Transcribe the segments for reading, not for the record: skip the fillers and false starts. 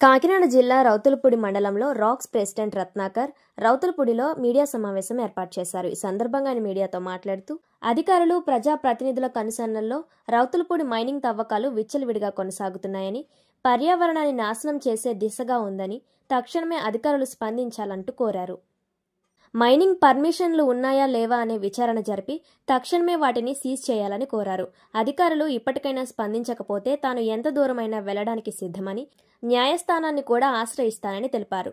కాకినాడ జిల్లా రౌతులపూడి మండలంలో racks president Ratnakar రౌతులపూడిలో media సమావేశం ఏర్పాటు చేశారు. ఈ సందర్భంగా ఆయన మీడియాతో మాట్లాడుతూ అధికారులు ప్రజాప్రతినిధుల కనుసన్నల్లో రౌతులపూడి మైనింగ్ తవ్వకాలు విచ్చలవిడిగా కొనసాగుతున్నాయని, పర్యావరణాన్ని నాశనం చేసే దిశగా ఉందని తక్షణమే అధికారులు స్పందించాలంటూ కోరారు. మైనింగ్ పర్మిషన్లు ఉన్నాయా లేవా అనే విచారణ జరిపి తక్షణమే వాటిని సీజ్ చేయాలని కోరారు. అధికారులు ఇప్పటికైనా స్పందించకపోతే తాను ఎంత దూరమైనా వెళ్లడానికి సిద్ధమని, న్యాయస్థానాన్ని కూడా ఆశ్రయిస్తానని తెలిపారు.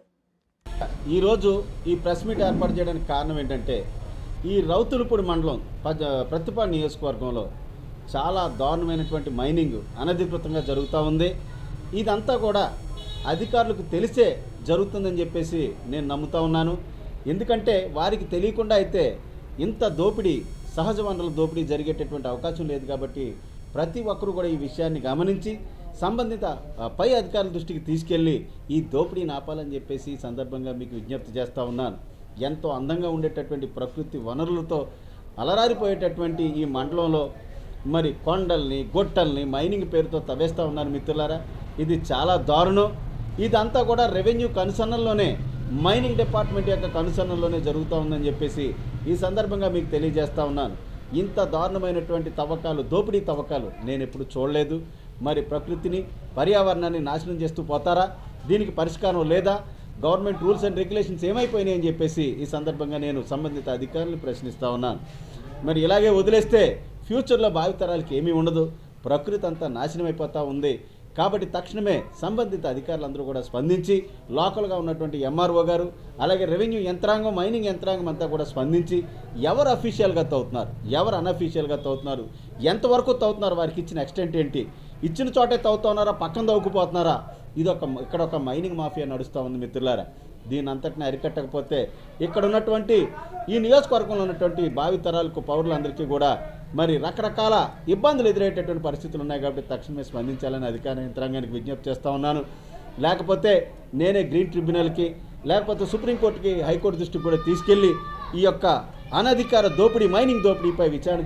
ఈరోజు ఈ ప్రెస్ మీట్ ఏర్పాటు చేయడానికి కారణం ఏంటంటే, ఈ రౌతులపూడి మండలం ప్రతిపాడు నియోజకవర్గంలో చాలా దారుణమైనటువంటి మైనింగ్ అనధికృతంగా జరుగుతూ ఉంది. ఇదంతా కూడా అధికారులకు తెలిసే జరుగుతుందని చెప్పేసి నేను నమ్ముతా ఉన్నాను. ఎందుకంటే వారికి తెలియకుండా అయితే ఇంత దోపిడీ, సహజ వనరుల దోపిడీ జరిగేటటువంటి అవకాశం లేదు. కాబట్టి ప్రతి ఒక్కరూ కూడా ఈ విషయాన్ని గమనించి సంబంధిత పై అధికారుల దృష్టికి తీసుకెళ్ళి ఈ దోపిడీని ఆపాలని చెప్పేసి ఈ సందర్భంగా మీకు విజ్ఞప్తి చేస్తూ ఉన్నాను. ఎంతో అందంగా ఉండేటటువంటి ప్రకృతి వనరులతో అలరారిపోయేటటువంటి ఈ మండలంలో మరి కొండల్ని, గొట్టల్ని మైనింగ్ పేరుతో తవ్వేస్తూ ఉన్నారు మిత్రులారా. ఇది చాలా దారుణం. ఇదంతా కూడా రెవెన్యూ కనుసన్నల్లోనే, మైనింగ్ డిపార్ట్మెంట్ యొక్క కనుసన్నల్లోనే జరుగుతూ ఉందని చెప్పేసి ఈ సందర్భంగా మీకు తెలియజేస్తూ ఉన్నాను. ఇంత దారుణమైనటువంటి తవ్వకాలు, దోపిడీ తవ్వకాలు నేను ఎప్పుడు చూడలేదు. మరి ప్రకృతిని, పర్యావరణాన్ని నాశనం చేస్తూ పోతారా? దీనికి పరిష్కారం లేదా? గవర్నమెంట్ రూల్స్ అండ్ రెగ్యులేషన్స్ ఏమైపోయినాయి అని చెప్పేసి ఈ సందర్భంగా నేను సంబంధిత అధికారులను ప్రశ్నిస్తూ ఉన్నాను. మరి ఇలాగే వదిలేస్తే ఫ్యూచర్లో భావితరాలకి ఏమీ ఉండదు. ప్రకృతి అంతా నాశనం అయిపోతూ ఉంది. కాబట్టి తక్షణమే సంబంధిత అధికారులందరూ కూడా స్పందించి, లోకల్గా ఉన్నటువంటి ఎంఆర్ఓ గారు, అలాగే రెవెన్యూ యంత్రాంగం, మైనింగ్ యంత్రాంగం అంతా కూడా స్పందించి ఎవరు అఫీషియల్గా తవ్వుతున్నారు, ఎవరు అనఫీషియల్గా తవ్వుతున్నారు, ఎంతవరకు తవ్వుతున్నారు, వారికి ఇచ్చిన ఎక్స్టెంట్ ఏంటి, ఇచ్చిన చోటే తవ్వుతున్నారా, పక్కన తవ్వుకుపోతున్నారా, ఇక్కడ ఒక మైనింగ్ మాఫియా నడుస్తూ ఉంది మిత్రులారా. దీని అంతటిని అరికట్టకపోతే ఇక్కడ ఉన్నటువంటి ఈ నియోజకవర్గంలో ఉన్నటువంటి భావితరాలకు, పౌరులందరికీ కూడా మరి రకరకాల ఇబ్బందులు ఎదురయ్యేటటువంటి పరిస్థితులు ఉన్నాయి. కాబట్టి తక్షణమే స్పందించాలని అధికార యంత్రాంగానికి విజ్ఞప్తి చేస్తూ ఉన్నాను. లేకపోతే నేనే గ్రీన్ ట్రిబ్యునల్కి, లేకపోతే సుప్రీంకోర్టుకి, హైకోర్టు దృష్టికి కూడా తీసుకెళ్ళి ఈ యొక్క అనధికార దోపిడీ, మైనింగ్ దోపిడీపై విచారణ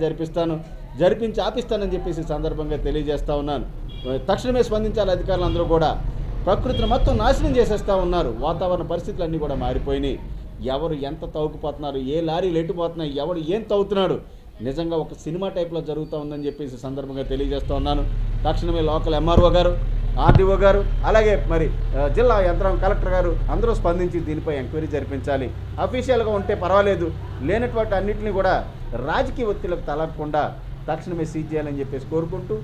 జరిపించి ఆపిస్తానని చెప్పేసి సందర్భంగా తెలియజేస్తూ ఉన్నాను. తక్షణమే స్పందించాలి అధికారులందరూ కూడా. ప్రకృతిని మొత్తం నాశనం చేసేస్తూ ఉన్నారు. వాతావరణ పరిస్థితులన్నీ కూడా మారిపోయినాయి. ఎవరు ఎంత తవ్వుకుపోతున్నారు, ఏ లారీలు ఎట్టుపోతున్నాయి, ఎవరు ఏం తవ్వుతున్నాడు, నిజంగా ఒక సినిమా టైప్లో జరుగుతూ ఉందని చెప్పేసి సందర్భంగా తెలియజేస్తూ ఉన్నాను. తక్షణమే లోకల్ ఎంఆర్ఓ గారు, ఆర్డీఓ గారు, అలాగే మరి జిల్లా యంత్రాంగం, కలెక్టర్ గారు అందరూ స్పందించి దీనిపై ఎంక్వైరీ జరిపించాలి. అఫీషియల్గా ఉంటే పర్వాలేదు, లేనటువంటి అన్నింటినీ కూడా రాజకీయ ఒత్తిళ్లకు తలగకుండా తక్షణమే సీజ్ చేయాలని చెప్పేసి కోరుకుంటూ